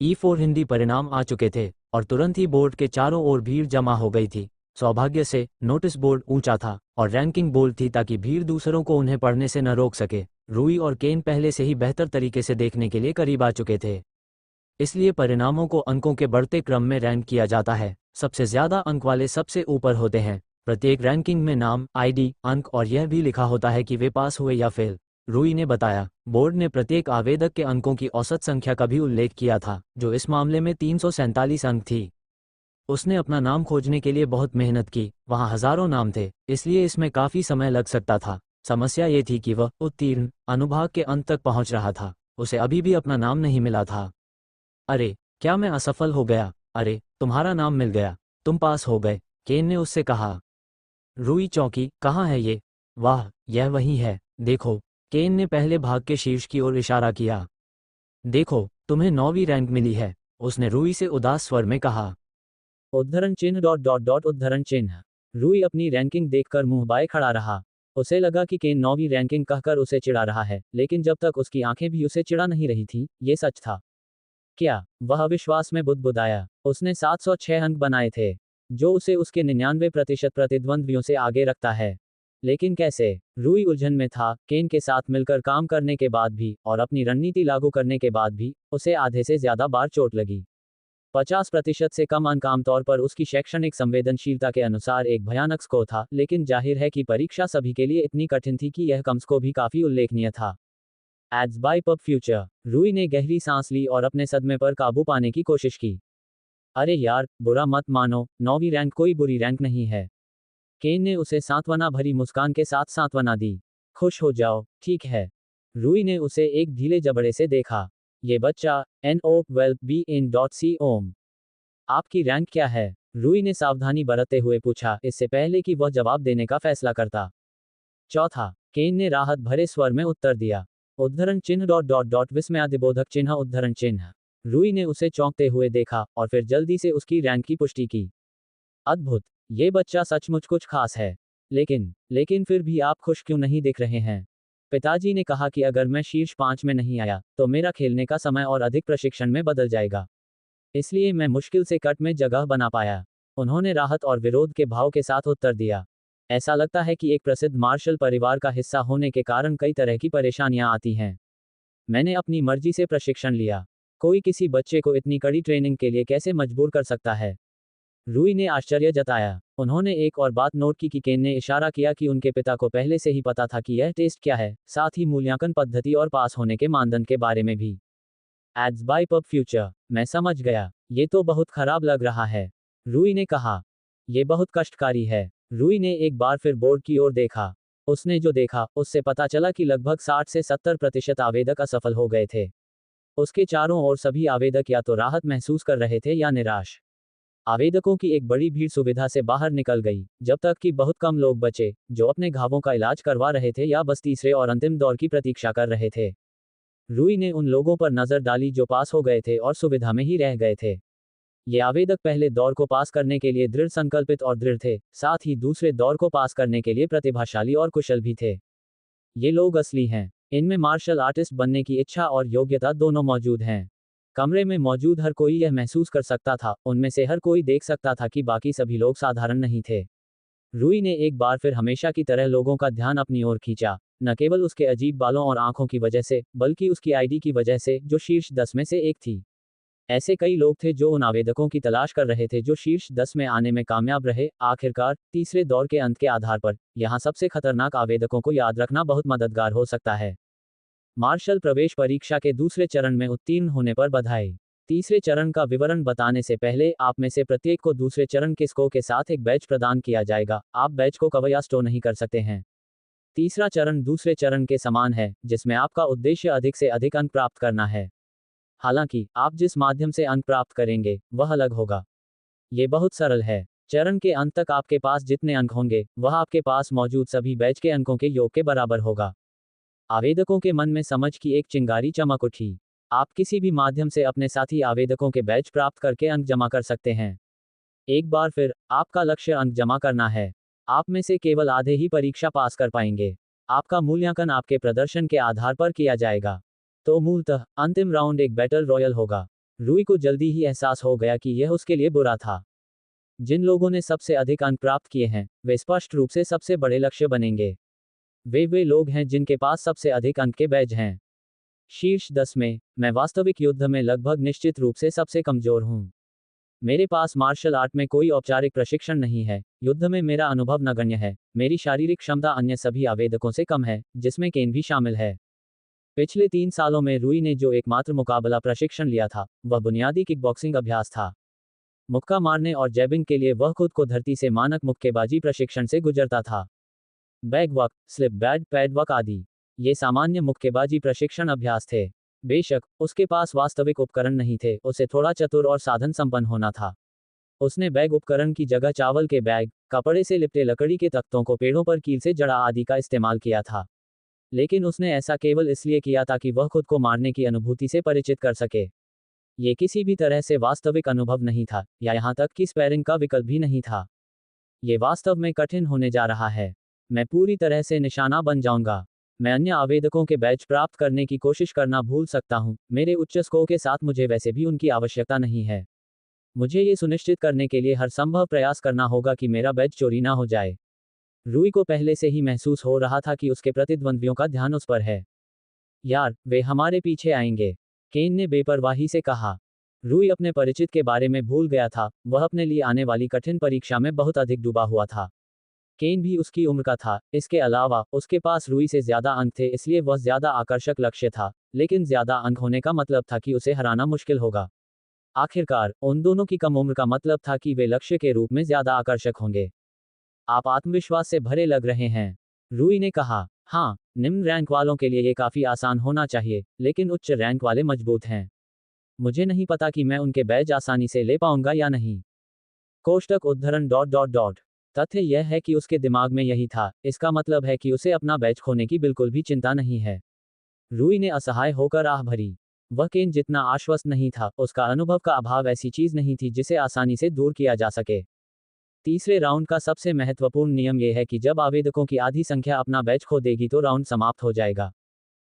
E4 Hindi परिणाम आ चुके थे और तुरंत ही बोर्ड के चारों ओर भीड़ जमा हो गई थी। सौभाग्य से नोटिस बोर्ड ऊंचा था और रैंकिंग बोल्ड थी ताकि भीड़ दूसरों को उन्हें पढ़ने से न रोक सके। रूई और केन पहले से ही बेहतर तरीके से देखने के लिए करीब आ चुके थे, इसलिए परिणामों को अंकों के बढ़ते क्रम में रैंक किया जाता है। सबसे ज्यादा अंक वाले सबसे ऊपर होते हैं। प्रत्येक रैंकिंग में नाम, आईडी, अंक और यह भी लिखा होता है कि वे पास हुए या फेल। रूई ने बताया, बोर्ड ने प्रत्येक आवेदक के अंकों की औसत संख्या का भी उल्लेख किया था, जो इस मामले में 347 अंक थी। उसने अपना नाम खोजने के लिए बहुत मेहनत की, वहाँ हजारों नाम थे, इसलिए इसमें काफी समय लग सकता था। समस्या ये थी कि वह उत्तीर्ण अनुभाग के अंत तक पहुंच रहा था। उसे अभी भी अपना नाम नहीं मिला था। अरे, क्या मैं असफल हो गया? अरे, तुम्हारा नाम मिल गया, तुम पास हो गए, केन ने उससे कहा। रूई चौंकी, कहाँ है ये? वाह, यह वही है, देखो। केन ने पहले भाग के शीर्ष की ओर इशारा किया। देखो, तुम्हें 9वीं रैंक मिली है, उसने रूई से उदास स्वर में कहा। उद्धरण चिन्ह डॉट डॉट डॉट उद्धरण चिन्ह। रूई अपनी रैंकिंग देखकर मुंह बाए खड़ा रहा। उसे लगा कि केन 9वीं रैंकिंग कहकर उसे चिढ़ा रहा है, लेकिन जब तक उसकी आंखें भी उसे चिढ़ा नहीं रही थीं, ये सच था। क्या? वह अविश्वास में बुदबुदाया। उसने 706 अंक बनाए थे, जो उसे उसके 99% प्रतिद्वंद्वियों से आगे रखता है। लेकिन कैसे? रूई उलझन में था। केन के साथ मिलकर काम करने के बाद भी और अपनी रणनीति लागू करने के बाद भी उसे आधे से ज्यादा बार चोट लगी। 50% से कम अंक आमतौर पर उसकी शैक्षणिक संवेदनशीलता के अनुसार एक भयानक स्कोर था, लेकिन जाहिर है कि परीक्षा सभी के लिए इतनी कठिन थी कि यह कम स्कोर भी काफी उल्लेखनीय था। Ads by PubFuture. रूई ने गहरी सांस ली और अपने सदमे पर काबू पाने की कोशिश की। अरे यार, बुरा मत मानो, 9वीं रैंक कोई बुरी रैंक नहीं है। केन ने उसे सांत्वना भरी मुस्कान के साथ सांत्वना दी। खुश हो जाओ, ठीक है। रूई ने उसे एक ढीले जबड़े से देखा। ये बच्चा, NO12BN.C ओम। आपकी रैंक क्या है? रूई ने सावधानी बरतते हुए पूछा, इससे पहले कि वह जवाब देने का फैसला करता। चौथा, केन ने राहत भरे स्वर में उत्तर दिया। उद्धरण चिन्ह डॉट डॉट डॉट विस्मयादिबोधक चिन्ह उद्धरण चिन्ह। रूई ने उसे चौंकते हुए देखा और फिर जल्दी से उसकी रैंक की पुष्टि की। अद्भुत, ये बच्चा सचमुच कुछ खास है। लेकिन फिर भी आप खुश क्यों नहीं दिख रहे हैं? पिताजी ने कहा कि अगर मैं शीर्ष 5 में नहीं आया, तो मेरा खेलने का समय और अधिक प्रशिक्षण में बदल जाएगा। इसलिए मैं मुश्किल से कट में जगह बना पाया। उन्होंने राहत और विरोध के भाव के साथ उत्तर दिया। ऐसा लगता है कि एक प्रसिद्ध मार्शल परिवार का हिस्सा होने के कारण कई तरह की परेशानियां आती हैं। मैंने अपनी मर्जी से प्रशिक्षण लिया। कोई किसी बच्चे को इतनी कड़ी ट्रेनिंग के लिए कैसे मजबूर कर सकता है? रूई ने आश्चर्य जताया। उन्होंने एक और बात नोट की कि केन ने इशारा किया कि उनके पिता को पहले से ही पता था कि यह टेस्ट क्या है, साथ ही मूल्यांकन पद्धति और पास होने के मानदंड के बारे में भी। Ads by PubFuture. मैं समझ गया, ये तो बहुत खराब लग रहा है, रूई ने कहा। यह बहुत कष्टकारी है। रूई ने एक बार फिर बोर्ड की ओर देखा। उसने जो देखा, उससे पता चला कि लगभग 60 से 70% आवेदक असफल हो गए थे। उसके चारों ओर सभी आवेदक या तो राहत महसूस कर रहे थे या निराश। आवेदकों की एक बड़ी भीड़ सुविधा से बाहर निकल गई, जब तक कि बहुत कम लोग बचे, जो अपने घावों का इलाज करवा रहे थे या बस तीसरे और अंतिम दौर की प्रतीक्षा कर रहे थे। रूई ने उन लोगों पर नजर डाली जो पास हो गए थे और सुविधा में ही रह गए थे। ये आवेदक पहले दौर को पास करने के लिए दृढ़ संकल्पित और दृढ़ थे, साथ ही दूसरे दौर को पास करने के लिए प्रतिभाशाली और कुशल भी थे। ये लोग असली हैं। इनमें मार्शल आर्टिस्ट बनने की इच्छा और योग्यता दोनों मौजूद हैं। कमरे में मौजूद हर कोई यह महसूस कर सकता था, उनमें से हर कोई देख सकता था कि बाकी सभी लोग साधारण नहीं थे। रूई ने एक बार फिर हमेशा की तरह लोगों का ध्यान अपनी ओर खींचा, न केवल उसके अजीब बालों और आंखों की वजह से, बल्कि उसकी आईडी की वजह से, जो शीर्ष 10 में से एक थी। ऐसे कई लोग थे जो उन आवेदकों की तलाश कर रहे थे जो शीर्ष 10 में आने में कामयाब रहे। आखिरकार, तीसरे दौर के अंत के आधार पर, यहाँ सबसे खतरनाक आवेदकों को याद रखना बहुत मददगार हो सकता है। मार्शल प्रवेश परीक्षा के दूसरे चरण में उत्तीर्ण होने पर बधाई। तीसरे चरण का विवरण बताने से पहले, आप में से प्रत्येक को दूसरे चरण के स्कोर के साथ एक बैच प्रदान किया जाएगा। आप बैच को कवर या स्टोर नहीं कर सकते हैं। तीसरा चरण दूसरे चरण के समान है, जिसमें आपका उद्देश्य अधिक से अधिक अंक प्राप्त करना है। हालांकि, आप जिस माध्यम से अंक प्राप्त करेंगे, वह अलग होगा। ये बहुत सरल है। चरण के अंत तक आपके पास जितने अंक होंगे, वह आपके पास मौजूद सभी बैच के अंकों के योग के बराबर होगा। आवेदकों के मन में समझ की एक चिंगारी चमक उठी। आप किसी भी माध्यम से अपने साथी आवेदकों के बैच प्राप्त करके अंक जमा कर सकते हैं। एक बार फिर, आपका लक्ष्य अंक जमा करना है। आप में से केवल आधे ही परीक्षा पास कर पाएंगे। आपका मूल्यांकन आपके प्रदर्शन के आधार पर किया जाएगा। तो मूलतः, अंतिम राउंड एक बैटल रॉयल होगा। रूई को जल्दी ही एहसास हो गया कि यह उसके लिए बुरा था। जिन लोगों ने सबसे अधिक अंक प्राप्त किए हैं वे स्पष्ट रूप से सबसे बड़े लक्ष्य बनेंगे। वे लोग हैं जिनके पास सबसे अधिक अंक के बैज हैं। शीर्ष 10 में मैं वास्तविक युद्ध में लगभग निश्चित रूप से सबसे कमजोर हूं। मेरे पास मार्शल आर्ट में कोई औपचारिक प्रशिक्षण नहीं है, युद्ध में मेरा अनुभव नगण्य है, मेरी शारीरिक क्षमता अन्य सभी आवेदकों से कम है, जिसमें केन भी शामिल है। पिछले 3 सालों में रूई ने जो एकमात्र मुकाबला प्रशिक्षण लिया था वह बुनियादी किकबॉक्सिंग अभ्यास था। मुक्का मारने और जैबिंग के लिए वह खुद को धरती से मानक मुक्केबाजी प्रशिक्षण से गुजरता था। बैग वक, स्लिप बैड, पैड वक आदि ये सामान्य मुक्केबाजी प्रशिक्षण अभ्यास थे। बेशक उसके पास वास्तविक उपकरण नहीं थे, उसे थोड़ा चतुर और साधन संपन्न होना था। उसने बैग उपकरण की जगह चावल के बैग, कपड़े से लिपटे लकड़ी के तख्तों को पेड़ों पर कील से जड़ा आदि का इस्तेमाल किया था। लेकिन उसने ऐसा केवल इसलिए किया ताकि वह खुद को मारने की अनुभूति से परिचित कर सके। ये किसी भी तरह से वास्तविक अनुभव नहीं था, या यहाँ तक कि स्पैरिंग का विकल्प भी नहीं था। ये वास्तव में कठिन होने जा रहा है। मैं पूरी तरह से निशाना बन जाऊंगा। मैं अन्य आवेदकों के बैच प्राप्त करने की कोशिश करना भूल सकता हूं, मेरे उच्च स्कोर के साथ मुझे वैसे भी उनकी आवश्यकता नहीं है। मुझे ये सुनिश्चित करने के लिए हर संभव प्रयास करना होगा कि मेरा बैच चोरी ना हो जाए। रूई को पहले से ही महसूस हो रहा था कि उसके प्रतिद्वंद्वियों का ध्यान उस पर है। यार, वे हमारे पीछे आएंगे, केन ने बेपरवाही से कहा। रूई अपने परिचित के बारे में भूल गया था, वह अपने लिए आने वाली कठिन परीक्षा में बहुत अधिक डूबा हुआ था। केन भी उसकी उम्र का था, इसके अलावा उसके पास रूई से ज्यादा अंक थे, इसलिए वह ज्यादा आकर्षक लक्ष्य था, लेकिन ज्यादा अंक होने का मतलब था कि उसे हराना मुश्किल होगा। आखिरकार उन दोनों की कम उम्र का मतलब था कि वे लक्ष्य के रूप में ज्यादा आकर्षक होंगे। आप आत्मविश्वास से भरे लग रहे हैं, रूई ने कहा। हाँ, निम्न रैंक वालों के लिए ये काफी आसान होना चाहिए, लेकिन उच्च रैंक वाले मजबूत हैं। मुझे नहीं पता कि मैं उनके बैज आसानी से ले पाऊंगा या नहीं। कोष्टक उद्धरण डॉट डॉट डॉट तथ्य यह है कि उसके दिमाग में यही था, इसका मतलब है कि उसे अपना बैच खोने की बिल्कुल भी चिंता नहीं है। रूई ने असहाय होकर आह भरी। वह केन जितना आश्वस्त नहीं था, उसका अनुभव का अभाव ऐसी चीज नहीं थी जिसे आसानी से दूर किया जा सके। तीसरे राउंड का सबसे महत्वपूर्ण नियम यह है कि जब आवेदकों की आधी संख्या अपना बैच खो देगी तो राउंड समाप्त हो जाएगा।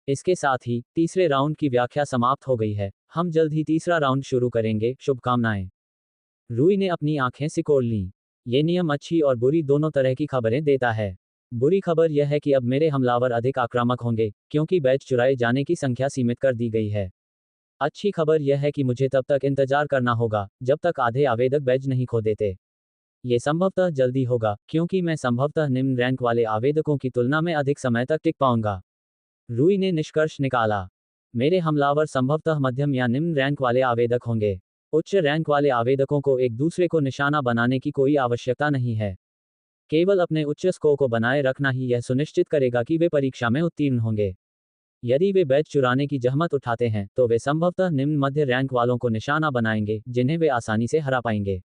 इसके साथ ही तीसरे राउंड की व्याख्या समाप्त हो गई है। हम जल्द ही तीसरा राउंड शुरू करेंगे, शुभकामनाएं। रूई ने अपनी आंखें सिकोड़ लीं। ये नियम अच्छी और बुरी दोनों तरह की खबरें देता है। बुरी खबर यह है कि अब मेरे हमलावर अधिक आक्रामक होंगे, क्योंकि बैच चुराए जाने की संख्या सीमित कर दी गई है। अच्छी खबर यह है कि मुझे तब तक इंतजार करना होगा जब तक आधे आवेदक बैच नहीं खो देते। ये संभवतः जल्दी होगा, क्योंकि मैं संभवतः निम्न रैंक वाले आवेदकों की तुलना में अधिक समय तक टिक पाऊंगा। रूई ने निष्कर्ष निकाला। मेरे हमलावर संभवतः मध्यम या निम्न रैंक वाले आवेदक होंगे। उच्च रैंक वाले आवेदकों को एक दूसरे को निशाना बनाने की कोई आवश्यकता नहीं है। केवल अपने उच्च स्कोर को बनाए रखना ही यह सुनिश्चित करेगा कि वे परीक्षा में उत्तीर्ण होंगे। यदि वे बैच चुराने की जहमत उठाते हैं तो वे संभवतः निम्न मध्य रैंक वालों को निशाना बनाएंगे, जिन्हें वे आसानी से हरा पाएंगे।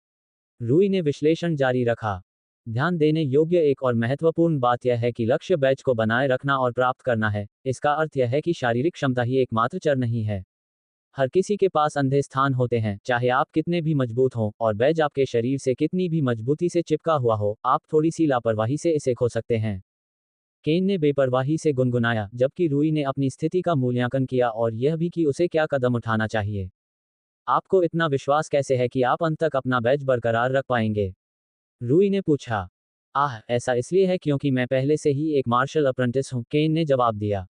रूई ने विश्लेषण जारी रखा। ध्यान देने योग्य एक और महत्वपूर्ण बात यह है कि लक्ष्य बैच को बनाए रखना और प्राप्त करना है। इसका अर्थ यह है कि शारीरिक क्षमता ही एकमात्र चर नहीं है। हर किसी के पास अंधे स्थान होते हैं, चाहे आप कितने भी मजबूत हों और बैज आपके शरीर से कितनी भी मजबूती से चिपका हुआ हो, आप थोड़ी सी लापरवाही से इसे खो सकते हैं। केन ने बेपरवाही से गुनगुनाया, जबकि रूई ने अपनी स्थिति का मूल्यांकन किया और यह भी कि उसे क्या कदम उठाना चाहिए। आपको इतना विश्वास कैसे है कि आप अंत तक अपना बैच बरकरार रख पाएंगे? रूई ने पूछा। ऐसा इसलिए है क्योंकि मैं पहले से ही एक मार्शल अप्रेंटिस हूं, केन ने जवाब दिया।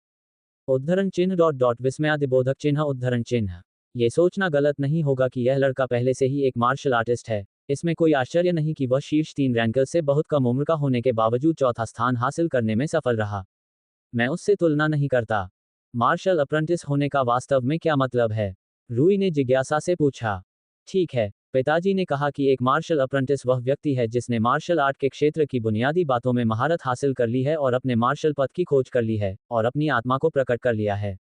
उद्धरण चिन्ह डॉट डॉट विस्मयादिबोधक चिन्ह उद्धरण चिन्ह। ये सोचना गलत नहीं होगा कि यह लड़का पहले से ही एक मार्शल आर्टिस्ट है। इसमें कोई आश्चर्य नहीं कि वह शीर्ष 3 रैंकर्स से बहुत कम उम्र का होने के बावजूद चौथा स्थान हासिल करने में सफल रहा। मैं उससे तुलना नहीं करता। मार्शल अप्रेंटिस होने का वास्तव में क्या मतलब है? रूई ने जिज्ञासा से पूछा। ठीक है, पिताजी ने कहा कि एक मार्शल अप्रेंटिस वह व्यक्ति है जिसने मार्शल आर्ट के क्षेत्र की बुनियादी बातों में महारत हासिल कर ली है और अपने मार्शल पथ की खोज कर ली है और अपनी आत्मा को प्रकट कर लिया है।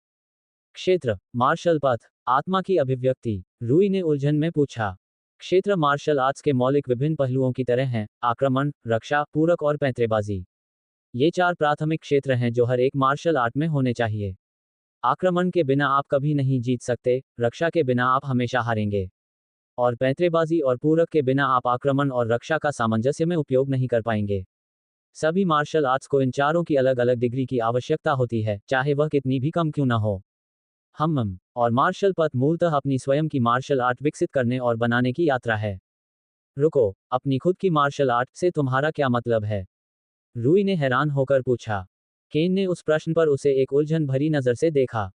क्षेत्र, मार्शल पथ, आत्मा की अभिव्यक्ति, रूई ने उलझन में पूछा। क्षेत्र मार्शल आर्ट्स के मौलिक विभिन्न पहलुओं की तरह हैं: आक्रमण, रक्षा, पूरक और पैंतरेबाजी। ये 4 प्राथमिक क्षेत्र हैं जो हर एक मार्शल आर्ट में होने चाहिए। आक्रमण के बिना आप कभी नहीं जीत सकते, रक्षा के बिना आप हमेशा हारेंगे, और पैंतरेबाजी और पूरक के बिना आप आक्रमण और रक्षा का सामंजस्य में उपयोग नहीं कर पाएंगे। सभी मार्शल आर्ट्स को इन चारों की अलग अलग डिग्री की आवश्यकता होती है, चाहे वह कितनी भी कम क्यों न हो। और मार्शल पथ मूलतः अपनी स्वयं की मार्शल आर्ट विकसित करने और बनाने की यात्रा है। रुको, अपनी खुद की मार्शल आर्ट से तुम्हारा क्या मतलब है? रूई ने हैरान होकर पूछा। केन ने उस प्रश्न पर उसे एक उलझन भरी नजर से देखा।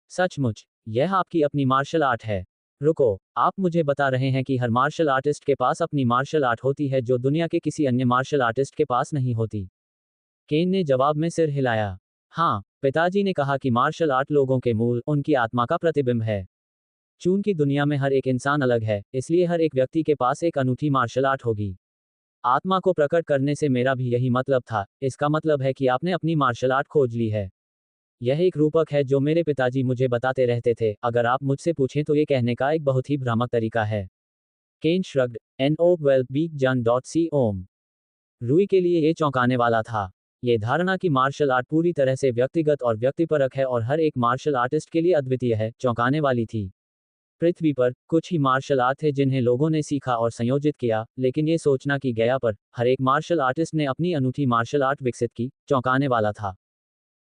सचमुच, यह आपकी अपनी मार्शल आर्ट है? रुको, आप मुझे बता रहे हैं कि हर मार्शल आर्टिस्ट के पास अपनी मार्शल आर्ट होती है जो दुनिया के किसी अन्य मार्शल आर्टिस्ट के पास नहीं होती? केन ने जवाब में सिर हिलाया। हाँ, पिताजी ने कहा कि मार्शल आर्ट लोगों के मूल, उनकी आत्मा का प्रतिबिंब है। चूंकि दुनिया में हर एक इंसान अलग है, इसलिए हर एक व्यक्ति के पास एक अनूठी मार्शल आर्ट होगी। आत्मा को प्रकट करने से मेरा भी यही मतलब था, इसका मतलब है कि आपने अपनी मार्शल आर्ट खोज ली है। यह एक रूपक है जो मेरे पिताजी मुझे बताते रहते थे, अगर आप मुझसे पूछें तो ये कहने का एक बहुत ही भ्रामक तरीका है। केन श्रग्ड, NO12BeakJan.com। रूई के लिए ये चौंकाने वाला था। ये धारणा कि मार्शल आर्ट पूरी तरह से व्यक्तिगत और व्यक्तिपरक है और हर एक मार्शल आर्टिस्ट के लिए अद्वितीय है, चौंकाने वाली थी। पृथ्वी पर कुछ ही मार्शल आर्ट थे जिन्हें लोगों ने सीखा और संयोजित किया, लेकिन ये सोचना कि गया पर हर एक मार्शल आर्टिस्ट ने अपनी अनूठी मार्शल आर्ट विकसित की, चौंकाने वाला था।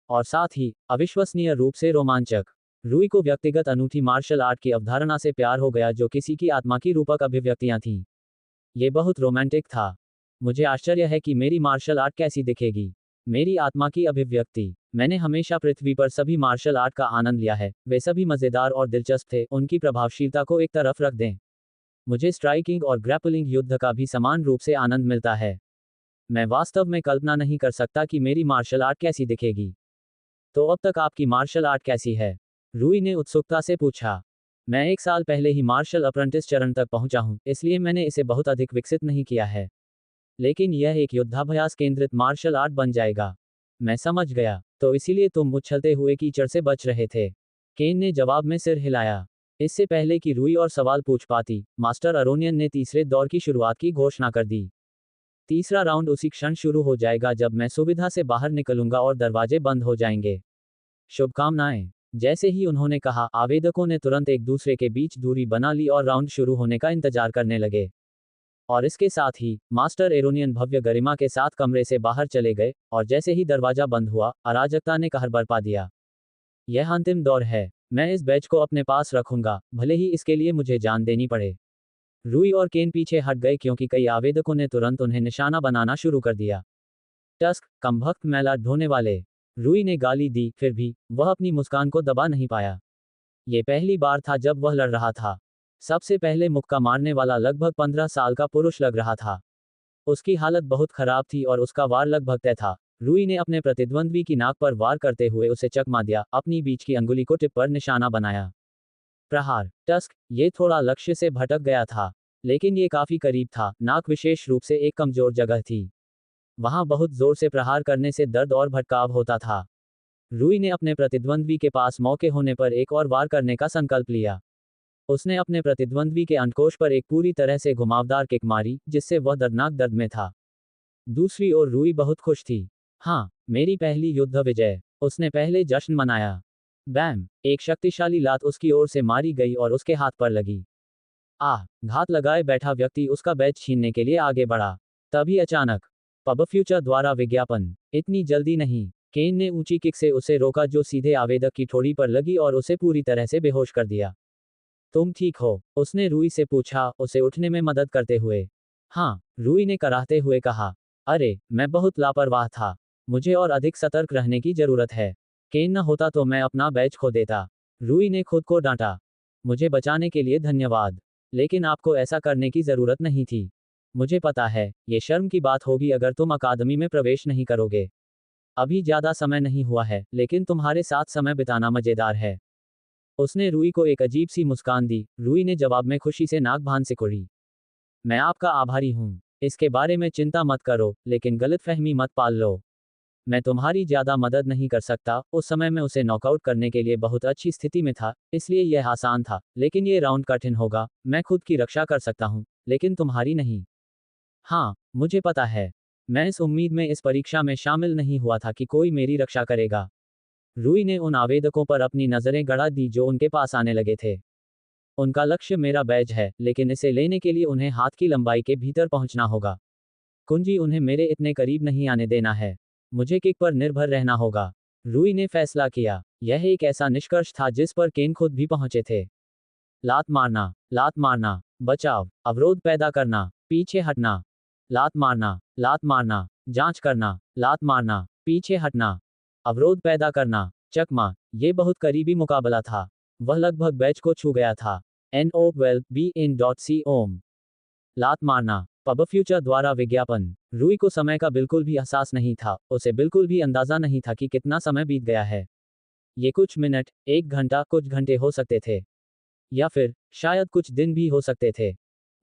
और साथ ही अविश्वसनीय रूप से रोमांचक। रूई को व्यक्तिगत अनूठी मार्शल आर्ट की अवधारणा से प्यार हो गया जो किसी की आत्मा की रूपक अभिव्यक्तियां थीं। ये बहुत रोमांटिक था। मुझे आश्चर्य है कि मेरी मार्शल आर्ट कैसी दिखेगी। मेरी आत्मा की अभिव्यक्ति। मैंने हमेशा पृथ्वी पर सभी मार्शल आर्ट का आनंद लिया है, वे सभी मजेदार और दिलचस्प थे, उनकी प्रभावशीलता को एक तरफ रख दें। मुझे स्ट्राइकिंग और ग्रैपलिंग युद्ध का भी समान रूप से आनंद मिलता है। मैं वास्तव में कल्पना नहीं कर सकता कि मेरी मार्शल आर्ट कैसी दिखेगी। तो अब तक आपकी मार्शल आर्ट कैसी है? रूई ने उत्सुकता से पूछा। मैं 1 साल पहले ही मार्शल अप्रेंटिस चरण तक पहुंचा हूं, इसलिए मैंने इसे बहुत अधिक विकसित नहीं किया है। लेकिन यह एक युद्धाभ्यास केंद्रित मार्शल आर्ट बन जाएगा। मैं समझ गया। तो इसीलिए तुम उछलते हुए कीचड़ से बच रहे थे? केन ने जवाब में सिर हिलाया। इससे पहले कि रूई और सवाल पूछ पाती, मास्टर अरोनियन ने तीसरे दौर की शुरुआत की घोषणा कर दी। तीसरा राउंड उसी क्षण शुरू हो जाएगा जब मैं सुविधा से बाहर निकलूंगा और दरवाजे बंद हो जाएंगे। शुभकामनाएं। जैसे ही उन्होंने कहा, आवेदकों ने तुरंत एक दूसरे के बीच दूरी बना ली और राउंड शुरू होने का इंतजार करने लगे। और इसके साथ ही मास्टर एरोनियन भव्य गरिमा के साथ कमरे से बाहर चले गए, और जैसे ही दरवाजा बंद हुआ, अराजकता ने कहर बरपा दिया। यह अंतिम दौर है। मैं इस बैच को अपने पास रखूंगा, भले ही इसके लिए मुझे जान देनी पड़े। रूई और केन पीछे हट गए क्योंकि कई आवेदकों ने तुरंत उन्हें निशाना बनाना शुरू कर दिया। टस्क, कमबख्त मैला ढोने वाले। रूई ने गाली दी, फिर भी वह अपनी मुस्कान को दबा नहीं पाया। ये पहली बार था जब वह लड़ रहा था। सबसे पहले मुक्का मारने वाला लगभग 15 साल का पुरुष लग रहा था। उसकी हालत बहुत खराब थी और उसका वार लगभग तय था। रूई ने अपने प्रतिद्वंद्वी की नाक पर वार करते हुए उसे चकमा दिया, अपनी बीच की अंगुली को टिप पर निशाना बनाया। प्रहार। टस्क, ये थोड़ा लक्ष्य से भटक गया था, लेकिन ये काफी करीब था। नाक विशेष रूप से एक कमजोर जगह थी। वहां बहुत जोर से प्रहार करने से दर्द और भटकाव होता था। रूई ने अपने प्रतिद्वंद्वी के पास मौके होने पर एक और वार करने का संकल्प लिया। उसने अपने प्रतिद्वंद्वी के अंडकोश पर एक पूरी तरह से घुमावदार किक मारी, जिससे वह दर्दनाक दर्द में था। दूसरी ओर रूई बहुत खुश थी। हाँ, मेरी पहली युद्ध विजय। उसने पहले जश्न मनाया। बैम! एक शक्तिशाली लात उसकी ओर से मारी गई और उसके हाथ पर लगी। आह! घात लगाए बैठा व्यक्ति उसका बैच छीनने के लिए आगे बढ़ा। तभी अचानक पब फ्यूचर द्वारा विज्ञापन। इतनी जल्दी नहीं। केन ने ऊंची किक से उसे रोका जो सीधे आवेदक की ठोड़ी पर लगी और उसे पूरी तरह से बेहोश कर दिया। तुम ठीक हो? उसने रूई से पूछा, उसे उठने में मदद करते हुए। हाँ, रूई ने कराहते हुए कहा। अरे, मैं बहुत लापरवाह था। मुझे और अधिक सतर्क रहने की जरूरत है। केन न होता तो मैं अपना बैच खो देता। रूई ने खुद को डांटा। मुझे बचाने के लिए धन्यवाद, लेकिन आपको ऐसा करने की जरूरत नहीं थी। मुझे पता है, ये शर्म की बात होगी अगर तुम अकादमी में प्रवेश नहीं करोगे। अभी ज्यादा समय नहीं हुआ है, लेकिन तुम्हारे साथ समय बिताना मजेदार है। उसने रूई को एक अजीब सी मुस्कान दी। रूई ने जवाब में खुशी से नाक भान सिकुड़ी। मैं आपका आभारी हूँ। इसके बारे में चिंता मत करो, लेकिन गलतफहमी मत पाल लो। मैं तुम्हारी ज्यादा मदद नहीं कर सकता। उस समय मैं उसे नॉकआउट करने के लिए बहुत अच्छी स्थिति में था, इसलिए यह आसान था, लेकिन ये राउंड कठिन होगा। मैं खुद की रक्षा कर सकता हूँ, लेकिन तुम्हारी नहीं। हाँ, मुझे पता है। मैं इस उम्मीद में इस परीक्षा में शामिल नहीं हुआ था कि कोई मेरी रक्षा करेगा। रूई ने उन आवेदकों पर अपनी नजरें गड़ा दी जो उनके पास आने लगे थे। उनका लक्ष्य मेरा बैज है, लेकिन इसे लेने के लिए उन्हें हाथ की लंबाई के भीतर पहुंचना होगा। कुंजी उन्हें मेरे इतने करीब नहीं आने देना है। मुझे किक पर निर्भर रहना होगा। रूई ने फैसला किया। यह एक ऐसा निष्कर्ष था जिस पर केन खुद भी पहुंचे थे। लात मारना, बचाव, अवरोध पैदा करना, पीछे हटना। लात मारना, जांच करना, लात मारना, पीछे हटना, अवरोध पैदा करना, चकमा। ये बहुत करीबी मुकाबला था। वह लगभग बैच को छू गया था। NO12BN.C लात मारना। पब फ्यूचर द्वारा विज्ञापन। रूई को समय का बिल्कुल भी एहसास नहीं था, उसे बिल्कुल भी अंदाजा नहीं था कि कितना समय बीत गया है। ये कुछ मिनट, एक घंटा, कुछ घंटे हो सकते थे, या फिर शायद कुछ दिन भी हो सकते थे।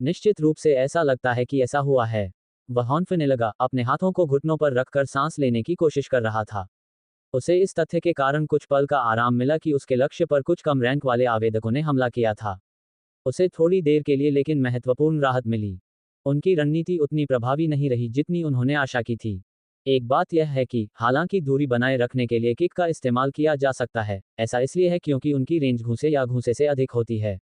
निश्चित रूप से ऐसा लगता है कि ऐसा हुआ है। वह हौंफने लगा, अपने हाथों को घुटनों पर रखकर सांस लेने की कोशिश कर रहा था। उसे इस तथ्य के कारण कुछ पल का आराम मिला कि उसके लक्ष्य पर कुछ कम रैंक वाले आवेदकों ने हमला किया था। उसे थोड़ी देर के लिए लेकिन महत्वपूर्ण राहत मिली। उनकी रणनीति उतनी प्रभावी नहीं रही जितनी उन्होंने आशा की थी। एक बात यह है कि हालांकि दूरी बनाए रखने के लिए किक का इस्तेमाल किया जा सकता है, ऐसा इसलिए है क्योंकि उनकी रेंज घूंसे या घूंसे से अधिक होती है।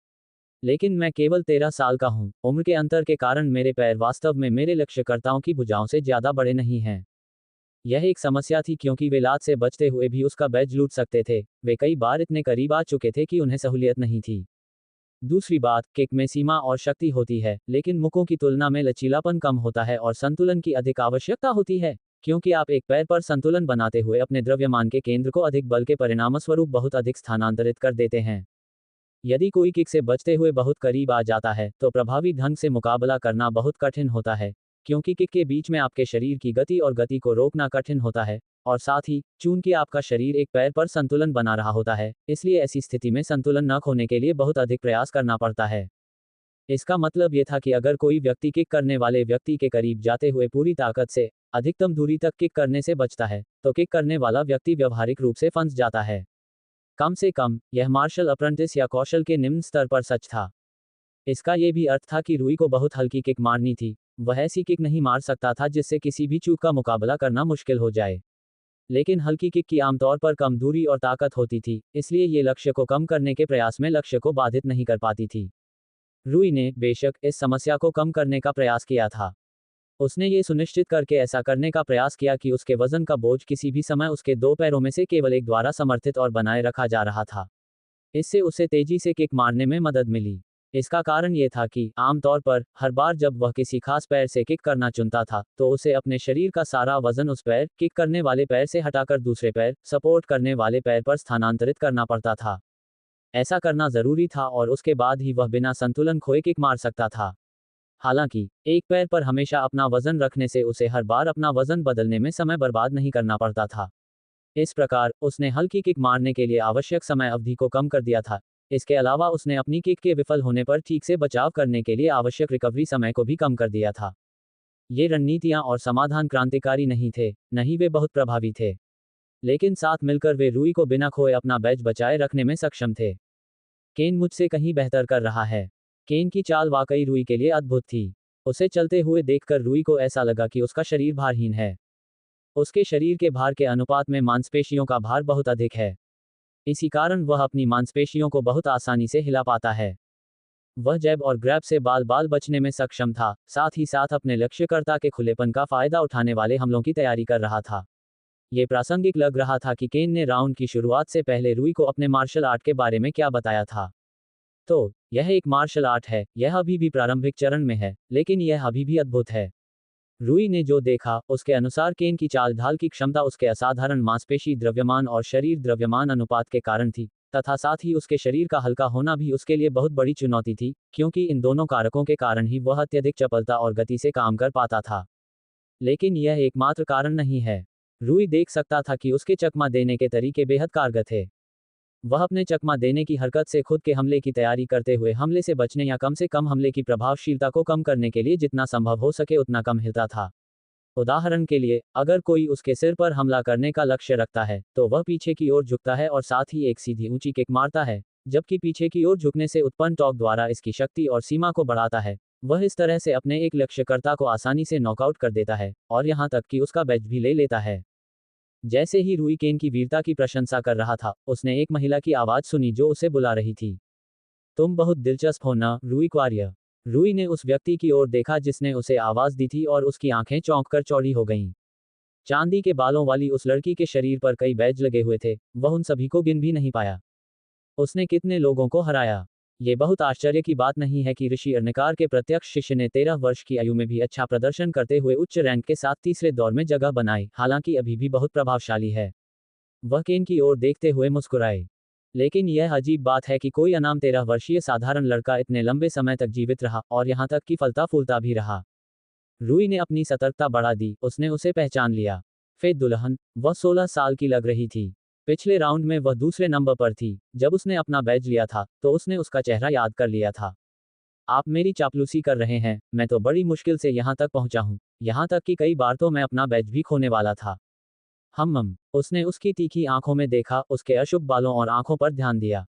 लेकिन मैं केवल 13 साल का हूं, उम्र के अंतर के कारण मेरे पैर वास्तव में मेरे लक्ष्यकर्ताओं की भुजाओं से ज्यादा बड़े नहीं हैं। यह एक समस्या थी क्योंकि वे लात से बचते हुए भी उसका बैज लूट सकते थे। वे कई बार इतने करीब आ चुके थे कि उन्हें सहूलियत नहीं थी। दूसरी बात, किक में सीमा और शक्ति होती है, लेकिन मुक्कों की तुलना में लचीलापन कम होता है और संतुलन की अधिक आवश्यकता होती है, क्योंकि आप एक पैर पर संतुलन बनाते हुए अपने द्रव्यमान के केंद्र को अधिक बल के परिणामस्वरूप बहुत अधिक स्थानांतरित कर देते हैं। यदि कोई किक से बचते हुए बहुत करीब आ जाता है, तो प्रभावी ढंग से मुकाबला करना बहुत कठिन होता है, क्योंकि किक के बीच में आपके शरीर की गति और गति को रोकना कठिन होता है, और साथ ही, चूंकि आपका शरीर एक पैर पर संतुलन बना रहा होता है, इसलिए ऐसी स्थिति में संतुलन न खोने के लिए बहुत अधिक प्रयास करना पड़ता है। इसका मतलब ये था कि अगर कोई व्यक्ति किक करने वाले व्यक्ति के करीब जाते हुए पूरी ताकत से अधिकतम दूरी तक किक करने से बचता है, तो किक करने वाला व्यक्ति व्यवहारिक रूप से फंस जाता है। कम से कम, यह मार्शल अप्रेंटिस या कौशल के निम्न स्तर पर सच था। इसका यह भी अर्थ था कि रूई को बहुत हल्की किक मारनी थी। वह ऐसी किक नहीं मार सकता था जिससे किसी भी चूक का मुकाबला करना मुश्किल हो जाए। लेकिन हल्की किक की आमतौर पर कम दूरी और ताकत होती थी, इसलिए ये लक्ष्य को कम करने के प्रयास में लक्ष्य को बाधित नहीं कर पाती थी। रूई ने, बेशक, इस समस्या को कम करने का प्रयास किया था। उसने ये सुनिश्चित करके ऐसा करने का प्रयास किया कि उसके वजन का बोझ किसी भी समय उसके दो पैरों में से केवल एक द्वारा समर्थित और बनाए रखा जा रहा था। इससे उसे तेजी से किक मारने में मदद मिली। इसका कारण ये था कि आमतौर पर हर बार जब वह किसी खास पैर से किक करना चुनता था, तो उसे अपने शरीर का सारा वजन उस पैर, किक करने वाले पैर से हटाकर दूसरे पैर, सपोर्ट करने वाले पैर पर स्थानांतरित करना पड़ता था। ऐसा करना जरूरी था और उसके बाद ही वह बिना संतुलन खोए किक मार सकता था। हालांकि, एक पैर पर हमेशा अपना वजन रखने से उसे हर बार अपना वजन बदलने में समय बर्बाद नहीं करना पड़ता था। इस प्रकार, उसने हल्की किक मारने के लिए आवश्यक समय अवधि को कम कर दिया था। इसके अलावा उसने अपनी किक के विफल होने पर ठीक से बचाव करने के लिए आवश्यक रिकवरी समय को भी कम कर दिया था। ये रणनीतियां और समाधान क्रांतिकारी नहीं थे, नहीं वे बहुत प्रभावी थे। लेकिन साथ मिलकर वे रूई को बिना खोए अपना बैज बचाए रखने में सक्षम थे। केन मुझसे कहीं बेहतर कर रहा है। केन की चाल वाकई रूई के लिए अद्भुत थी। उसे चलते हुए देखकर रूई को ऐसा लगा कि उसका शरीर भारहीन है। उसके शरीर के भार के अनुपात में मांसपेशियों का भार बहुत अधिक है। इसी कारण वह अपनी मांसपेशियों को बहुत आसानी से हिला पाता है। वह जैब और ग्रैब से बाल बाल बचने में सक्षम था, साथ ही साथ अपने लक्ष्यकर्ता के खुलेपन का फायदा उठाने वाले हमलों की तैयारी कर रहा था। ये प्रासंगिक लग रहा था कि केन ने राउंड की शुरुआत से पहले रूई को अपने मार्शल आर्ट के बारे में क्या बताया था। तो, यह एक मार्शल आर्ट है, यह अभी भी प्रारंभिक चरण में है, लेकिन यह अभी भी अद्भुत है। रूई ने जो देखा, उसके अनुसार केन की चाल ढाल की क्षमता उसके असाधारण मांसपेशी द्रव्यमान और शरीर द्रव्यमान अनुपात के कारण थी, तथा साथ ही उसके शरीर का हल्का होना भी उसके लिए बहुत बड़ी चुनौती थी, क्योंकि इन दोनों कारकों के कारण ही वह अत्यधिक चपलता और गति से काम कर पाता था। लेकिन यह एकमात्र कारण नहीं है। रूई देख सकता था कि उसके चकमा देने के तरीके बेहद कारगर थे। वह अपने चकमा देने की हरकत से खुद के हमले की तैयारी करते हुए हमले से बचने या कम से कम हमले की प्रभावशीलता को कम करने के लिए जितना संभव हो सके उतना कम हिलता था। उदाहरण के लिए, अगर कोई उसके सिर पर हमला करने का लक्ष्य रखता है, तो वह पीछे की ओर झुकता है और साथ ही एक सीधी ऊंची किक मारता है, जबकि पीछे की ओर झुकने से उत्पन्न टॉर्क द्वारा इसकी शक्ति और सीमा को बढ़ाता है। वह इस तरह से अपने एक लक्ष्यकर्ता को आसानी से नॉकआउट कर देता है, और यहां तक कि उसका बैज भी ले लेता है। जैसे ही रूई केन की वीरता की प्रशंसा कर रहा था, उसने एक महिला की आवाज सुनी जो उसे बुला रही थी। तुम बहुत दिलचस्प हो ना, रूई क्वार्य। रूई ने उस व्यक्ति की ओर देखा जिसने उसे आवाज दी थी और उसकी आंखें चौंक कर चौड़ी हो गईं। चांदी के बालों वाली उस लड़की के शरीर पर कई बैज लगे हुए थे, वह उन सभी को गिन भी नहीं पाया। उसने कितने लोगों को हराया। ये बहुत आश्चर्य की बात नहीं है कि ऋषि अर्णकार के प्रत्यक्ष शिष्य ने 13 वर्ष की आयु में भी अच्छा प्रदर्शन करते हुए उच्च रैंक के साथ तीसरे दौर में जगह बनाई, हालांकि अभी भी बहुत प्रभावशाली है। वह केन की ओर देखते हुए मुस्कुराए। लेकिन यह अजीब बात है कि कोई अनाम 13 वर्षीय साधारण लड़का इतने लंबे समय तक जीवित रहा और यहां तक कि फलता फूलता भी रहा। रूई ने अपनी सतर्कता बढ़ा दी, उसने उसे पहचान लिया। फे दुल्हन, वह 16 साल की लग रही थी। पिछले राउंड में वह दूसरे नंबर पर थी। जब उसने अपना बैज लिया था तो उसने उसका चेहरा याद कर लिया था। आप मेरी चापलूसी कर रहे हैं, मैं तो बड़ी मुश्किल से यहाँ तक पहुंचा हूँ, यहाँ तक कि कई बार तो मैं अपना बैज भी खोने वाला था। उसने उसकी तीखी आंखों में देखा, उसके अशुभ बालों और आंखों पर ध्यान दिया।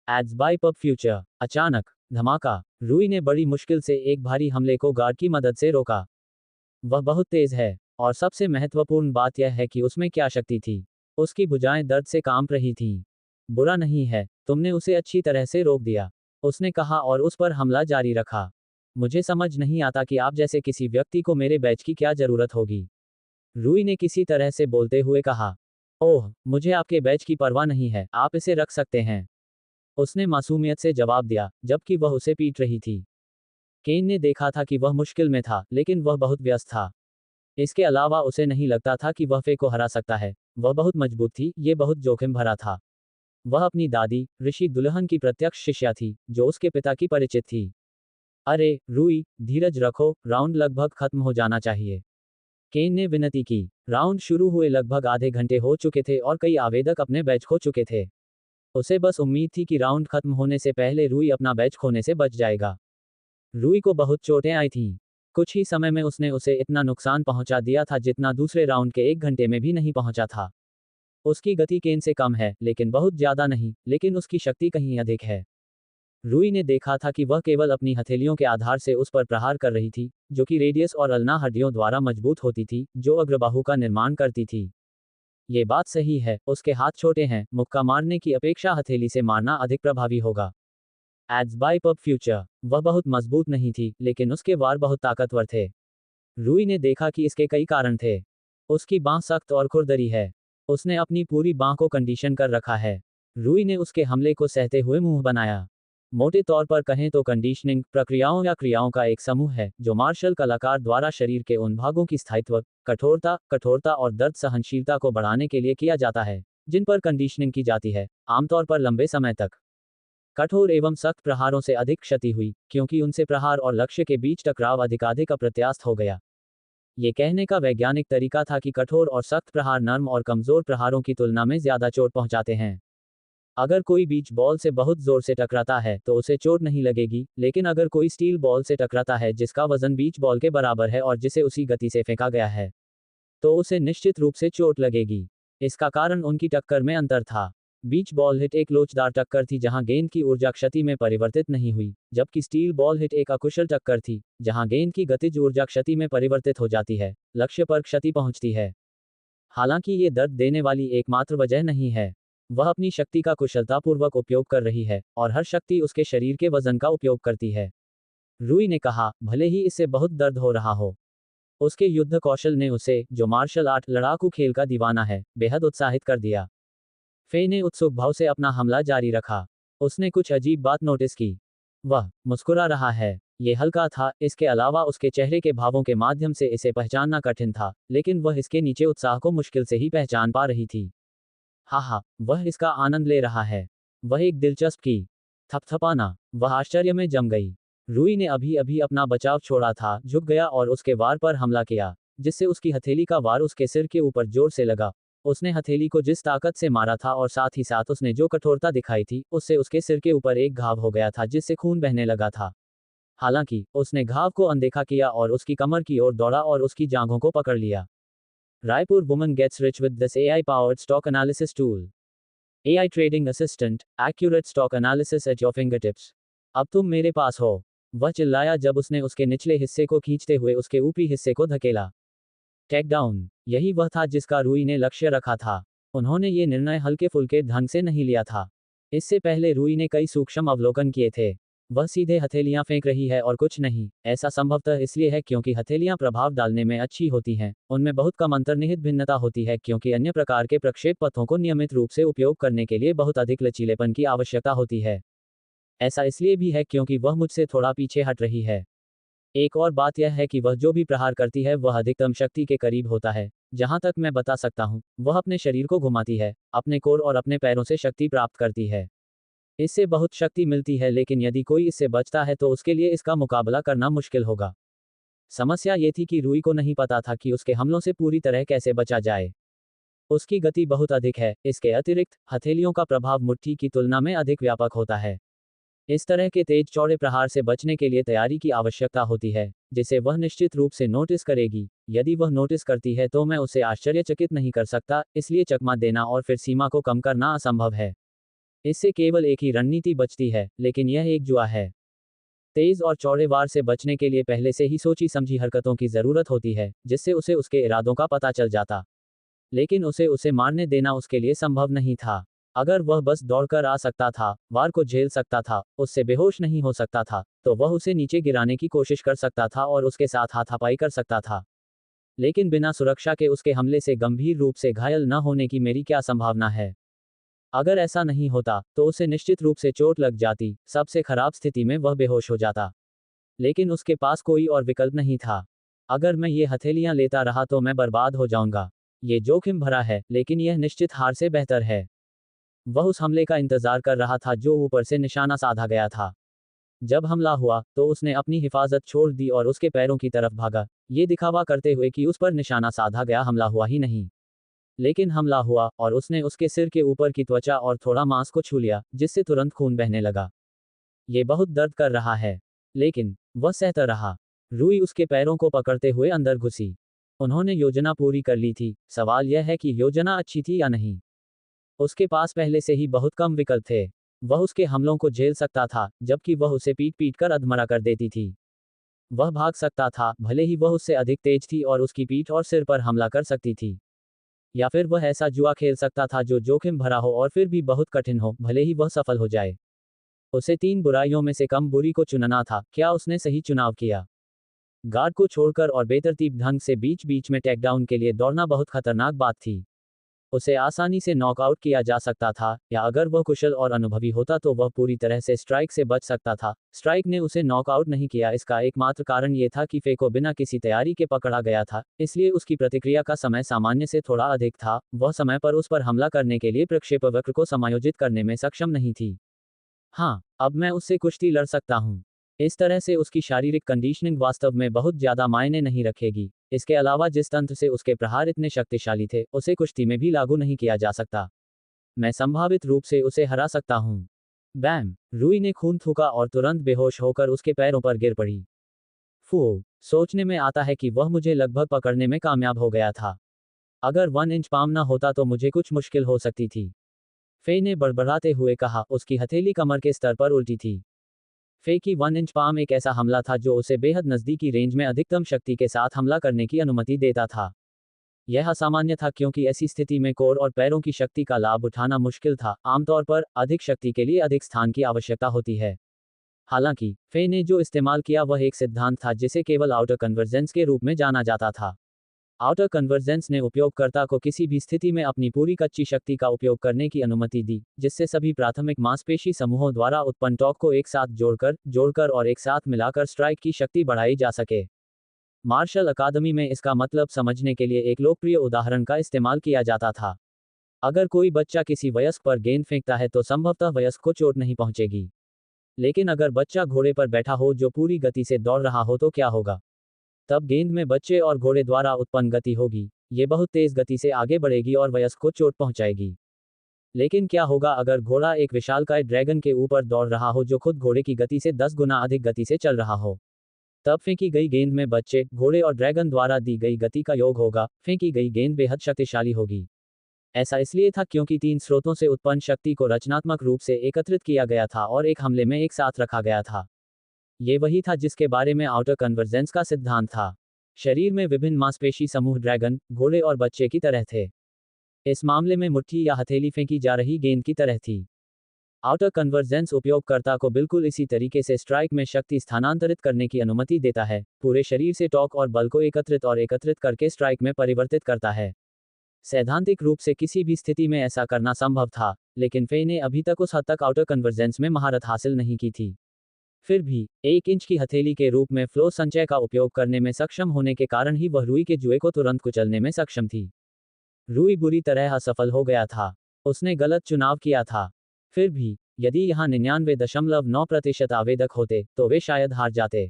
Ads by PubFuture. अचानक धमाका। रूई ने बड़ी मुश्किल से एक भारी हमले को गार्ड की मदद से रोका। वह बहुत तेज है, और सबसे महत्वपूर्ण बात यह है कि उसमें क्या शक्ति थी। उसकी भुजाएं दर्द से कांप रही थीं। बुरा नहीं है, तुमने उसे अच्छी तरह से रोक दिया, उसने कहा और उस पर हमला जारी रखा। मुझे समझ नहीं आता कि आप जैसे किसी व्यक्ति को मेरे बैच की क्या जरूरत होगी, रूई ने किसी तरह से बोलते हुए कहा। ओह, मुझे आपके बैच की परवाह नहीं है, आप इसे रख सकते हैं, उसने मासूमियत से जवाब दिया, जबकि वह उसे पीट रही थी। केन ने देखा था कि वह मुश्किल में था, लेकिन वह बहुत व्यस्त था। इसके अलावा उसे नहीं लगता था कि वह फे को हरा सकता है। वह बहुत मजबूत थी, ये बहुत जोखिम भरा था। वह अपनी दादी, ऋषि दुल्हन की प्रत्यक्ष शिष्या थी, जो उसके पिता की परिचित थी। अरे, रूई, धीरज रखो, राउंड लगभग खत्म हो जाना चाहिए, केन ने विनती की। राउंड शुरू हुए लगभग आधे घंटे हो चुके थे और कई आवेदक अपने बैच खो चुके थे। उसे बस उम्मीद थी कि राउंड खत्म होने से पहले रूई अपना बैच खोने से बच जाएगा। रूई को बहुत चोटें आई थीं। कुछ ही समय में उसने उसे इतना नुकसान पहुंचा दिया था जितना दूसरे राउंड के 1 घंटे में भी नहीं पहुंचा था। उसकी गति केन से कम है, लेकिन बहुत ज्यादा नहीं, लेकिन उसकी शक्ति कहीं अधिक है। रूई ने देखा था कि वह केवल अपनी हथेलियों के आधार से उस पर प्रहार कर रही थी, जो कि रेडियस और अल्ना हड्डियों द्वारा मजबूत होती थी, जो अग्रबाहु का निर्माण करती थी। ये बात सही है, उसके हाथ छोटे हैं, मुक्का मारने की अपेक्षा हथेली से मारना अधिक प्रभावी होगा। Ads by PubFuture. वह बहुत मजबूत नहीं थी, लेकिन उसके वार बहुत ताकतवर थे। रूई ने देखा कि इसके कई कारण थे। उसकी बांह सख्त और खुरदरी है। उसने अपनी पूरी बांह को कंडीशन कर रखा है। रूई ने उसके हमले को सहते हुए मुंह बनाया। मोटे तौर पर कहें तो कंडीशनिंग प्रक्रियाओं या क्रियाओं का एक समूह है जो मार्शल कलाकार द्वारा शरीर के उन भागों की स्थायित्व, कठोरता और दर्द सहनशीलता को बढ़ाने के लिए किया जाता है, जिन पर कंडीशनिंग की जाती है, आमतौर पर लंबे समय तक। कठोर एवं सख्त प्रहारों से अधिक क्षति हुई, क्योंकि उनसे प्रहार और लक्ष्य के बीच टकराव अधिकाधिक अप्रत्याशित हो गया। ये कहने का वैज्ञानिक तरीका था कि कठोर और सख्त प्रहार नर्म और कमजोर प्रहारों की तुलना में ज्यादा चोट पहुंचाते हैं। अगर कोई बीच बॉल से बहुत जोर से टकराता है तो उसे चोट नहीं लगेगी, लेकिन अगर कोई स्टील बॉल से टकराता है जिसका वजन बीच बॉल के बराबर है और जिसे उसी गति से फेंका गया है, तो उसे निश्चित रूप से चोट लगेगी। इसका कारण उनकी टक्कर में अंतर था। बीच बॉल हिट एक लोचदार टक्कर थी जहां गेंद की ऊर्जा क्षति में परिवर्तित नहीं हुई, जबकि स्टील बॉल हिट एक अकुशल टक्कर थी, जहां गेंद की गतिज ऊर्जा क्षति में परिवर्तित हो जाती है, लक्ष्य पर क्षति पहुंचती है। हालांकि ये दर्द देने वाली एकमात्र वजह नहीं है। वह अपनी शक्ति का कुशलतापूर्वक उपयोग कर रही है, और हर शक्ति उसके शरीर के वजन का उपयोग करती है। रूई ने कहा, भले ही इससे बहुत दर्द हो रहा हो। उसके युद्ध कौशल ने उसे, जो मार्शल आर्ट लड़ाकू खेल का दीवाना है, बेहद उत्साहित कर दिया। फे ने उत्सुक भाव से अपना हमला जारी रखा। उसने कुछ अजीब बात नोटिस की। वह मुस्कुरा रहा है। ये हल्का था, इसके अलावा उसके चेहरे के भावों के माध्यम से इसे पहचानना कठिन था, लेकिन वह इसके नीचे उत्साह को मुश्किल से ही पहचान पा रही थी। हाँ, वह इसका आनंद ले रहा है। वह एक दिलचस्प की थपथपाना। वह आश्चर्य में जम गई। रूई ने अभी अभी अपना बचाव छोड़ा था, झुक गया और उसके वार पर हमला किया, जिससे उसकी हथेली का वार उसके सिर के ऊपर जोर से लगा। उसने हथेली को जिस ताकत से मारा था और साथ ही साथ उसने जो कठोरता दिखाई थी, उससे उसके सिर के ऊपर एक घाव हो गया था जिससे खून बहने लगा था। हालांकि उसने घाव को अनदेखा किया और उसकी कमर की ओर दौड़ा और उसकी जांघों को पकड़ लिया। Raipur woman gets rich with this AI powered stock analysis tool. AI trading assistant, accurate stock analysis at your fingertips. अब तुम मेरे पास हो, वह चिल्लाया जब उसने उसके निचले हिस्से को खींचते हुए उसके ऊपरी हिस्से को धकेला। टेकडाउन, यही वह था जिसका रूई ने लक्ष्य रखा था। उन्होंने ये निर्णय हल्के फुल्के ढंग से नहीं लिया था। इससे पहले रूई ने कई सूक्ष्म अवलोकन किए थे। वह सीधे हथेलियां फेंक रही है और कुछ नहीं। ऐसा संभवतः इसलिए है क्योंकि हथेलियां प्रभाव डालने में अच्छी होती हैं, उनमें बहुत कम अंतर्निहित भिन्नता होती है क्योंकि अन्य प्रकार के प्रक्षेप पथों को नियमित रूप से उपयोग करने के लिए बहुत अधिक लचीलेपन की आवश्यकता होती है। ऐसा इसलिए भी है क्योंकि वह मुझसे थोड़ा पीछे हट रही है। एक और बात यह है कि वह जो भी प्रहार करती है वह अधिकतम शक्ति के करीब होता है। जहां तक मैं बता सकता हूं, वह अपने शरीर को घुमाती है, अपने कोर और अपने पैरों से शक्ति प्राप्त करती है। इससे बहुत शक्ति मिलती है, लेकिन यदि कोई इससे बचता है तो उसके लिए इसका मुकाबला करना मुश्किल होगा। समस्या ये थी कि रूई को नहीं पता था कि उसके हमलों से पूरी तरह कैसे बचा जाए। उसकी गति बहुत अधिक है, इसके अतिरिक्त हथेलियों का प्रभाव मुट्ठी की तुलना में अधिक व्यापक होता है। इस तरह के तेज चौड़े प्रहार से बचने के लिए तैयारी की आवश्यकता होती है, जिसे वह निश्चित रूप से नोटिस करेगी। यदि वह नोटिस करती है तो मैं उसे आश्चर्यचकित नहीं कर सकता, इसलिए चकमा देना और फिर सीमा को कम करना असंभव है। इससे केवल एक ही रणनीति बचती है, लेकिन यह एक जुआ है। तेज और चौड़े वार से बचने के लिए पहले से ही सोची समझी हरकतों की जरूरत होती है, जिससे उसे उसके इरादों का पता चल जाता। लेकिन उसे मारने देना उसके लिए संभव नहीं था। अगर वह बस दौड़कर आ सकता था, वार को झेल सकता था, उससे बेहोश नहीं हो सकता था, तो वह उसे नीचे गिराने की कोशिश कर सकता था और उसके साथ हाथापाई कर सकता था। लेकिन बिना सुरक्षा के उसके हमले से गंभीर रूप से घायल न होने की मेरी क्या संभावना है? अगर ऐसा नहीं होता, तो उसे निश्चित रूप से चोट लग जाती, सबसे खराब स्थिति में वह बेहोश हो जाता। लेकिन उसके पास कोई और विकल्प नहीं था। अगर मैं ये हथेलियां लेता रहा तो मैं बर्बाद हो जाऊंगा। ये जोखिम भरा है, लेकिन यह निश्चित हार से बेहतर है। वह उस हमले का इंतजार कर रहा था जो ऊपर से निशाना साधा गया था। जब हमला हुआ, तो उसने अपनी हिफाजत छोड़ दी और उसके पैरों की तरफ भागा, ये दिखावा करते हुए कि उस पर निशाना साधा गया हमला हुआ ही नहीं। लेकिन हमला हुआ, और उसने उसके सिर के ऊपर की त्वचा और थोड़ा मांस को छू लिया, जिससे तुरंत खून बहने लगा। ये बहुत दर्द कर रहा है। लेकिन वह सहता रहा। रूई उसके पैरों को पकड़ते हुए अंदर घुसी। उन्होंने योजना पूरी कर ली थी। सवाल यह है कि योजना अच्छी थी या नहीं। उसके पास पहले से ही बहुत कम विकल्प थे। वह उसके हमलों को झेल सकता था, जबकि वह उसे पीट पीट कर अधमरा कर देती थी। वह भाग सकता था, भले ही वह उससे अधिक तेज थी और उसकी पीठ और सिर पर हमला कर सकती थी। या फिर वह ऐसा जुआ खेल सकता था जो जोखिम भरा हो और फिर भी बहुत कठिन हो, भले ही वह सफल हो जाए। उसे तीन बुराइयों में से कम बुरी को चुनना था। क्या उसने सही चुनाव किया? गार्ड को छोड़कर और बेतरतीब ढंग से बीच बीच में टेकडाउन के लिए दौड़ना बहुत खतरनाक बात थी। उसे आसानी से नॉकआउट किया जा सकता था, या अगर वह कुशल और अनुभवी होता तो वह पूरी तरह से स्ट्राइक से बच सकता था। स्ट्राइक ने उसे नॉकआउट नहीं किया, इसका एकमात्र कारण ये था कि फे को बिना किसी तैयारी के पकड़ा गया था, इसलिए उसकी प्रतिक्रिया का समय सामान्य से थोड़ा अधिक था। वह समय पर उस पर हमला करने के लिए प्रक्षेपवक्र को समायोजित करने में सक्षम नहीं थी। हाँ, अब मैं उससे कुश्ती लड़ सकता हूँ। इस तरह से उसकी शारीरिक कंडीशनिंग वास्तव में बहुत ज्यादा मायने नहीं रखेगी। इसके अलावा जिस तंत्र से उसके प्रहार इतने शक्तिशाली थे, उसे कुश्ती में भी लागू नहीं किया जा सकता। मैं संभावित रूप से उसे हरा सकता हूँ। बैम! रूई ने खून थूका और तुरंत बेहोश होकर उसके पैरों पर गिर पड़ी। फू! सोचने में आता है कि वह मुझे लगभग पकड़ने में कामयाब हो गया था। अगर 1 इंच पाम न होता तो मुझे कुछ मुश्किल हो सकती थी। फे ने बड़बड़ाते हुए कहा, उसकी हथेली कमर के स्तर पर उल्टी थी। फे की 1 इंच पाम एक ऐसा हमला था जो उसे बेहद नजदीकी रेंज में अधिकतम शक्ति के साथ हमला करने की अनुमति देता था। यह असामान्य था क्योंकि ऐसी स्थिति में कोर और पैरों की शक्ति का लाभ उठाना मुश्किल था। आमतौर पर, अधिक शक्ति के लिए अधिक स्थान की आवश्यकता होती है। हालांकि, फे ने जो इस्तेमाल किया वह एक सिद्धांत था जिसे केवल आउटर कन्वर्जेंस के रूप में जाना जाता था। आउटर कन्वर्जेंस ने उपयोगकर्ता को किसी भी स्थिति में अपनी पूरी कच्ची शक्ति का उपयोग करने की अनुमति दी, जिससे सभी प्राथमिक मांसपेशी समूहों द्वारा उत्पन्न टॉर्क को एक साथ जोड़कर और एक साथ मिलाकर स्ट्राइक की शक्ति बढ़ाई जा सके। मार्शल अकादमी में इसका मतलब समझने के लिए एक लोकप्रिय उदाहरण का इस्तेमाल किया जाता था। अगर कोई बच्चा किसी वयस्क पर गेंद फेंकता है तो संभवतः वयस्क को चोट नहीं पहुंचेगी। लेकिन अगर बच्चा घोड़े पर बैठा हो जो पूरी गति से दौड़ रहा हो तो क्या होगा? तब गेंद में बच्चे और घोड़े द्वारा उत्पन्न गति होगी। ये बहुत तेज गति से आगे बढ़ेगी और वयस्क को चोट पहुंचाएगी। लेकिन क्या होगा अगर घोड़ा एक विशालकाय ड्रैगन के ऊपर दौड़ रहा हो जो खुद घोड़े की गति से 10 गुना अधिक गति से चल रहा हो? तब फेंकी गई गेंद में बच्चे, घोड़े और ड्रैगन द्वारा दी गई गति का योग होगा। फेंकी गई गेंद बेहद शक्तिशाली होगी। ऐसा इसलिए था क्योंकि 3 स्रोतों से उत्पन्न शक्ति को रचनात्मक रूप से एकत्रित किया गया था और एक हमले में एक साथ रखा गया था। ये वही था जिसके बारे में आउटर कन्वर्जेंस का सिद्धांत था। शरीर में विभिन्न मांसपेशी समूह ड्रैगन, घोड़े और बच्चे की तरह थे। इस मामले में मुट्ठी या हथेली फेंकी जा रही गेंद की तरह थी। आउटर कन्वर्जेंस उपयोगकर्ता को बिल्कुल इसी तरीके से स्ट्राइक में शक्ति स्थानांतरित करने की अनुमति देता है, पूरे शरीर से टॉर्क और बल को एकत्रित करके स्ट्राइक में परिवर्तित करता है। सैद्धांतिक रूप से किसी भी स्थिति में ऐसा करना संभव था, लेकिन फे ने अभी तक उस हद तक आउटर कन्वर्जेंस में महारत हासिल नहीं की थी। फिर भी 1 इंच की हथेली के रूप में फ्लो संचय का उपयोग करने में सक्षम होने के कारण ही वह रुई के जुए को तुरंत कुचलने में सक्षम थी। रुई बुरी तरह असफल हो गया था। उसने गलत चुनाव किया था। फिर भी यदि यहाँ 99.9% आवेदक होते तो वे शायद हार जाते।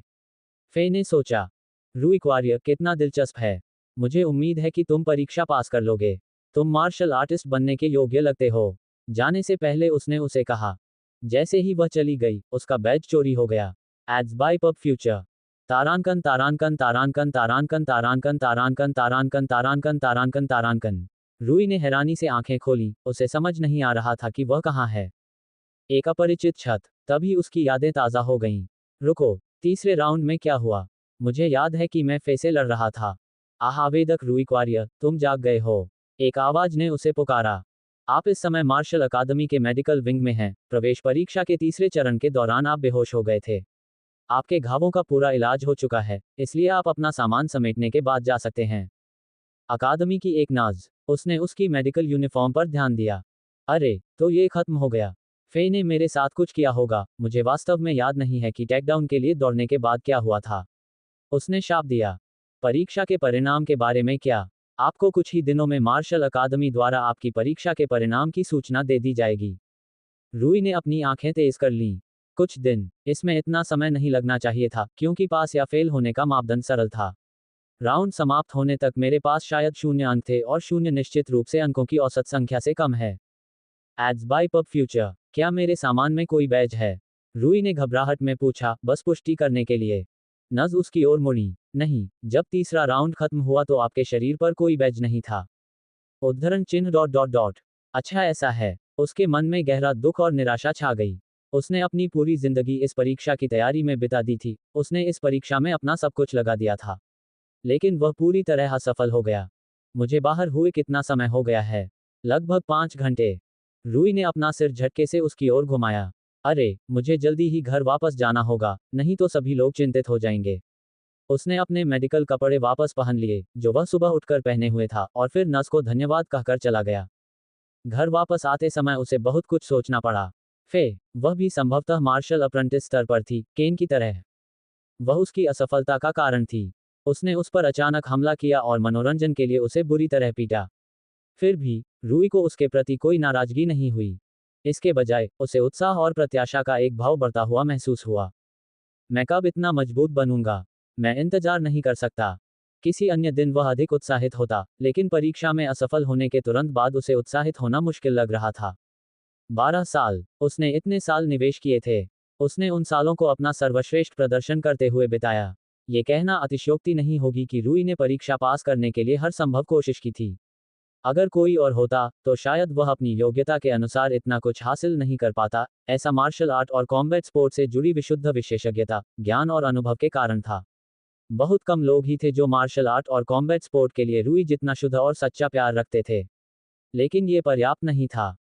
फे ने सोचा। रुई क्वारियर, कितना दिलचस्प है। मुझे उम्मीद है कि तुम परीक्षा पास कर लोगे। तुम मार्शल आर्टिस्ट बनने के योग्य लगते हो। जाने से पहले उसने उसे कहा। जैसे ही वह चली गई, उसका बैज चोरी हो गया। Ads by PubFuture. तारांकन तारांकन तारांकन तारांकन तारांकन तारांकन तारांकन तारांकन तारांकन तारांकन। रुई ने हैरानी से आंखें खोली, उसे समझ नहीं आ रहा था कि वह कहाँ है। एक अपरिचित छत। तभी उसकी यादें ताज़ा हो गईं। रुको, तीसरे राउंड में क्या हुआ? मुझे याद है कि मैं फे से लड़ रहा था। आवेदक रुई क्वारियर, तुम जाग गए हो। एक आवाज ने उसे पुकारा। आप इस समय मार्शल अकादमी के मेडिकल विंग में हैं। प्रवेश परीक्षा के तीसरे चरण के दौरान आप बेहोश हो गए थे। आपके घावों का पूरा इलाज हो चुका है, इसलिए आप अपना सामान समेटने के बाद जा सकते हैं। अकादमी की एक नाज। उसने उसकी मेडिकल यूनिफॉर्म पर ध्यान दिया। अरे, तो ये खत्म हो गया। फे ने मेरे साथ कुछ किया होगा। मुझे वास्तव में याद नहीं है कि टेकडाउन के लिए दौड़ने के बाद क्या हुआ था। उसने शाप दिया। परीक्षा के परिणाम के बारे में क्या? आपको कुछ ही दिनों में मार्शल अकादमी द्वारा आपकी परीक्षा के परिणाम की सूचना दे दी जाएगी। रुई ने अपनी आंखें तेज कर लीं। कुछ दिन, इसमें इतना समय नहीं लगना चाहिए था, क्योंकि पास या फेल होने का मापदंड सरल था। राउंड समाप्त होने तक मेरे पास शायद 0 अंक थे और 0 निश्चित रूप से अंकों की औसत संख्या से कम है। Ads by PubFuture. क्या मेरे सामान में कोई बैज है? रुई ने घबराहट में पूछा, बस पुष्टि करने के लिए। नज उसकी ओर मुड़ी। नहीं, जब तीसरा राउंड खत्म हुआ तो आपके शरीर पर कोई बैज नहीं था। उद्धरण चिन्ह डॉट डॉट डॉट। अच्छा, ऐसा है। उसके मन में गहरा दुख और निराशा छा गई। उसने अपनी पूरी जिंदगी इस परीक्षा की तैयारी में बिता दी थी। उसने इस परीक्षा में अपना सब कुछ लगा दिया था, लेकिन वह पूरी तरह असफल हो गया। मुझे बाहर हुए कितना समय हो गया है? लगभग 5 घंटे। रुई ने अपना सिर झटके से उसकी ओर घुमाया। अरे, मुझे जल्दी ही घर वापस जाना होगा, नहीं तो सभी लोग चिंतित हो जाएंगे। उसने अपने मेडिकल कपड़े वापस पहन लिए, जो वह सुबह उठकर पहने हुए था, और फिर नर्स को धन्यवाद कहकर चला गया। घर वापस आते समय उसे बहुत कुछ सोचना पड़ा। फे, वह भी संभवतः मार्शल अप्रेंटिस स्तर पर थी, केन की तरह। वह उसकी असफलता का कारण थी। उसने उस पर अचानक हमला किया और मनोरंजन के लिए उसे बुरी तरह पीटा। फिर भी रुई को उसके प्रति कोई नाराजगी नहीं हुई। इसके बजाय उसे उत्साह और प्रत्याशा का एक भाव बढ़ता हुआ महसूस हुआ। मैं कब इतना मजबूत बनूंगा? मैं इंतजार नहीं कर सकता। किसी अन्य दिन वह अधिक उत्साहित होता, लेकिन परीक्षा में असफल होने के तुरंत बाद उसे उत्साहित होना मुश्किल लग रहा था। 12 साल, उसने इतने साल निवेश किए थे। उसने उन सालों को अपना सर्वश्रेष्ठ प्रदर्शन करते हुए बिताया। ये कहना अतिशयोक्ति नहीं होगी कि रुई ने परीक्षा पास करने के लिए हर संभव कोशिश की थी। अगर कोई और होता, तो शायद वह अपनी योग्यता के अनुसार इतना कुछ हासिल नहीं कर पाता। ऐसा मार्शल आर्ट और कॉम्बैट स्पोर्ट से जुड़ी विशुद्ध विशेषज्ञता, ज्ञान और अनुभव के कारण था। बहुत कम लोग ही थे जो मार्शल आर्ट और कॉम्बैट स्पोर्ट के लिए रुई जितना शुद्ध और सच्चा प्यार रखते थे। लेकिन ये पर्याप्त नहीं था।